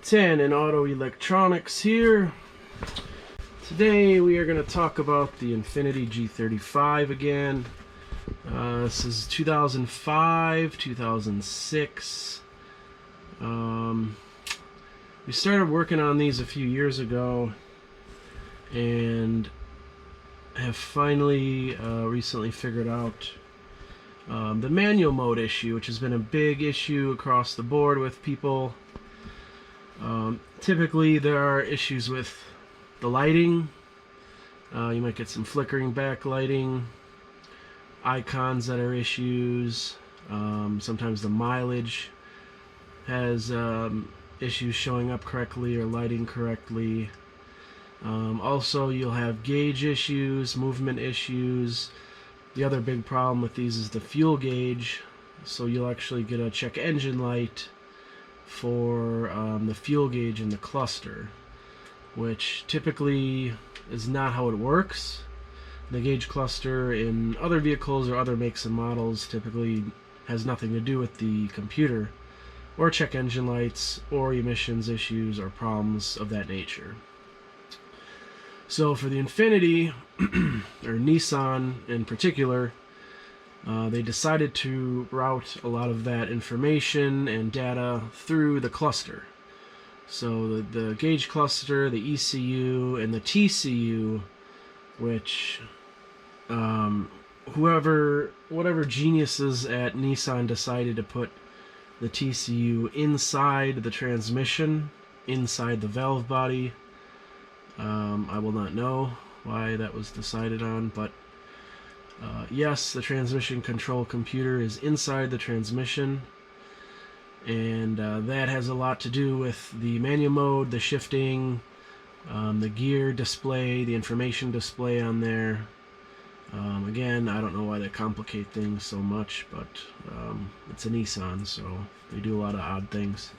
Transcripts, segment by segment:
Tanin Auto Electronix here. Today we are going to talk about the Infiniti G35 again. This is 2005, 2006. We started working on these a few years ago and have finally recently figured out the manual mode issue, which has been a big issue across the board with people. Typically there are issues with the lighting. You might get some flickering backlighting, icons that are issues. Sometimes the mileage has issues showing up correctly or lighting correctly. Also, you'll have gauge issues, movement issues. The other big problem with these is the fuel gauge. So you'll actually get a check engine light for the fuel gauge in the cluster, which typically is not how it works. The gauge cluster in other vehicles or other makes and models typically has nothing to do with the computer or check engine lights or emissions issues or problems of that nature. So for the Infiniti, or Nissan in particular, they decided to route a lot of that information and data through the cluster. So the gauge cluster, the ECU, and the TCU, which whatever geniuses at Nissan decided to put the TCU inside the transmission, inside the valve body. I will not know why that was decided on, but yes, the transmission control computer is inside the transmission, and that has a lot to do with the manual mode, the shifting, the gear display, the information display on there. Again, I don't know why they complicate things so much, but it's a Nissan, so they do a lot of odd things.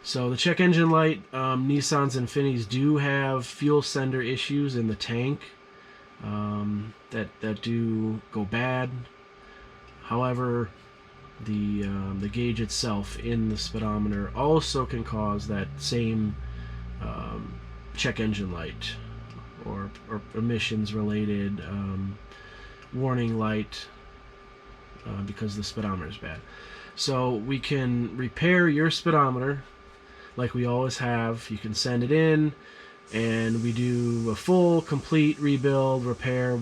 So the check engine light, Nissans and Infinitis do have fuel sender issues in the tank that do go bad. However, the gauge itself in the speedometer also can cause that same check engine light or emissions related warning light because the speedometer is bad. So we can repair your speedometer like we always have. You can send it in and we do a full complete rebuild, repair.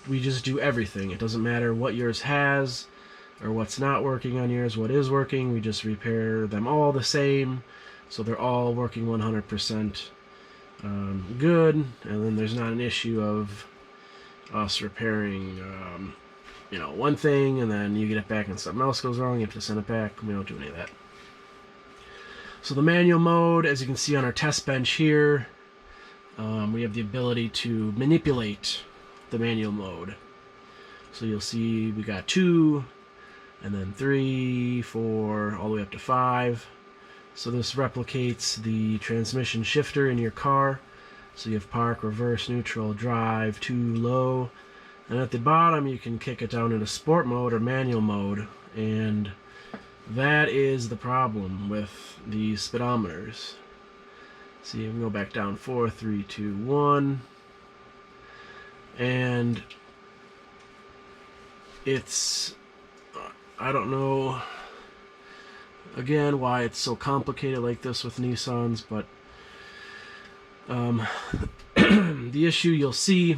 We just do everything. It doesn't matter what yours has or what's not working on yours, what is working. We just repair them all the same, so they're all working 100% good, and then there's not an issue of us repairing one thing and then you get it back and something else goes wrong, you have to send it back. We don't do any of that. So the manual mode, as you can see on our test bench here, we have the ability to manipulate the manual mode. So you'll see we got 2, and then 3, 4, all the way up to 5. So this replicates the transmission shifter in your car. So you have park, reverse, neutral, drive, 2, low. And at the bottom you can kick it down into sport mode or manual mode. And that is the problem with these speedometers. See, we can go back down 4, 3, 2, 1. And it's, I don't know, again, why it's so complicated like this with Nissans, but the issue you'll see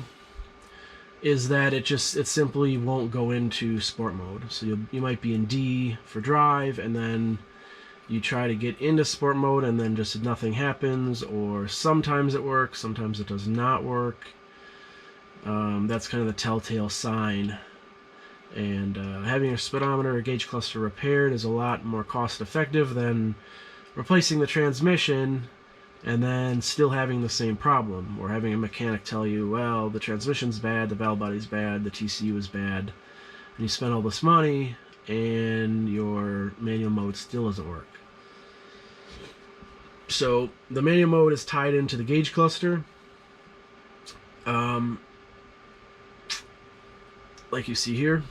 is that it simply won't go into sport mode. So you might be in D for drive, and then you try to get into sport mode, and then just nothing happens, or sometimes it works, sometimes it does not work. That's kind of the telltale sign. And having your speedometer or gauge cluster repaired is a lot more cost effective than replacing the transmission and then still having the same problem, or having a mechanic tell you, well, the transmission's bad, the valve body's bad, the TCU is bad, and you spend all this money and your manual mode still doesn't work. So the manual mode is tied into the gauge cluster. Like you see here,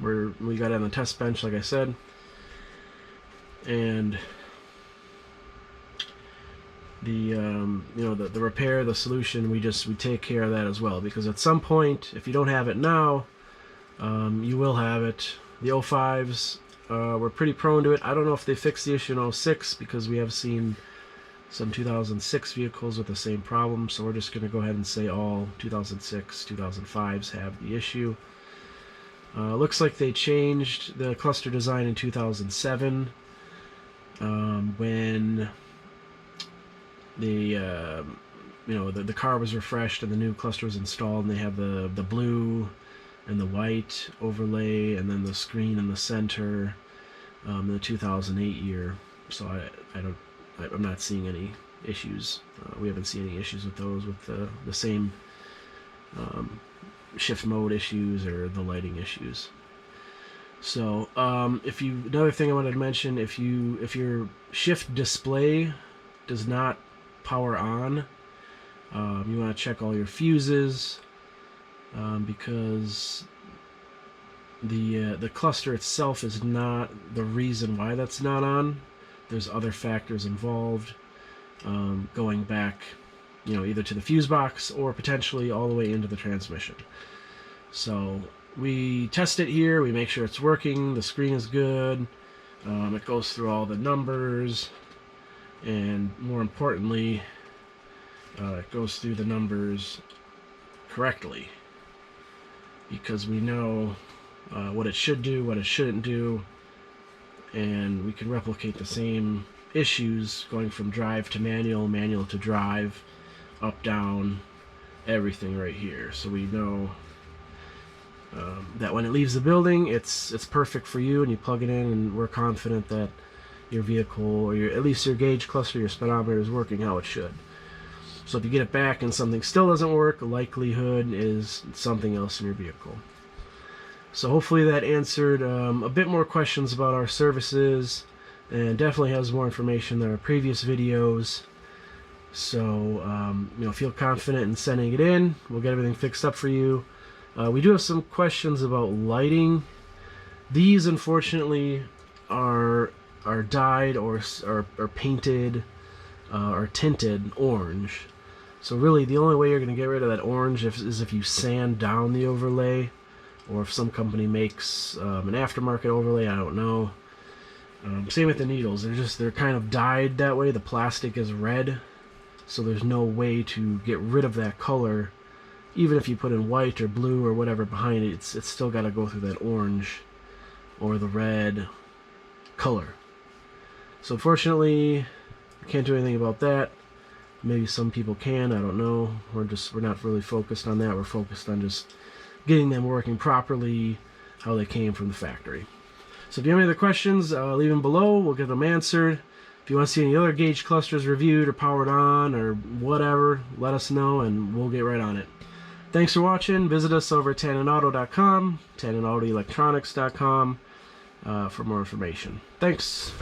where we got it on the test bench, like I said. And the repair, the solution, we take care of that as well, because at some point, if you don't have it now, you will have it. The 05s were pretty prone to it. I don't know if they fixed the issue in 06, because we have seen some 2006 vehicles with the same problem, so we're just going to go ahead and say all 2006, 2005s have the issue. Looks like they changed the cluster design in 2007 when the car was refreshed and the new cluster was installed, and they have the blue and the white overlay, and then the screen in the center, in the 2008 year. So I'm not seeing any issues. We haven't seen any issues with those, with the same shift mode issues or the lighting issues. So another thing I wanted to mention, if your shift display does not power on, you want to check all your fuses, because the cluster itself is not the reason why that's not on. There's other factors involved, going back, either to the fuse box or potentially all the way into the transmission. So we test it here, we make sure it's working, the screen is good, it goes through all the numbers, and more importantly, it goes through the numbers correctly, because we know what it should do, what it shouldn't do, and we can replicate the same issues going from drive to manual, manual to drive, up, down, everything right here. So we know that when it leaves the building, it's perfect for you, and you plug it in, and we're confident that your vehicle, or at least your gauge cluster, your speedometer, is working how it should. So if you get it back and something still doesn't work, the likelihood is something else in your vehicle. So hopefully that answered a bit more questions about our services, and definitely has more information than our previous videos. So feel confident in sending it in. We'll get everything fixed up for you. We do have some questions about lighting. These, unfortunately, are dyed or painted or tinted orange. So really, the only way you're going to get rid of that orange is if you sand down the overlay, or if some company makes an aftermarket overlay. I don't know. Same with the needles. They're kind of dyed that way. The plastic is red, so there's no way to get rid of that color. Even if you put in white or blue or whatever behind it, it's still got to go through that orange or the red color. So unfortunately, we can't do anything about that. Maybe some people can, I don't know. We're not really focused on that. We're focused on just getting them working properly, how they came from the factory. So if you have any other questions, leave them below. We'll get them answered. If you want to see any other gauge clusters reviewed or powered on or whatever, let us know and we'll get right on it. Thanks for watching. Visit us over at TaninAuto.com, TaninAutoElectronics.com for more information. Thanks.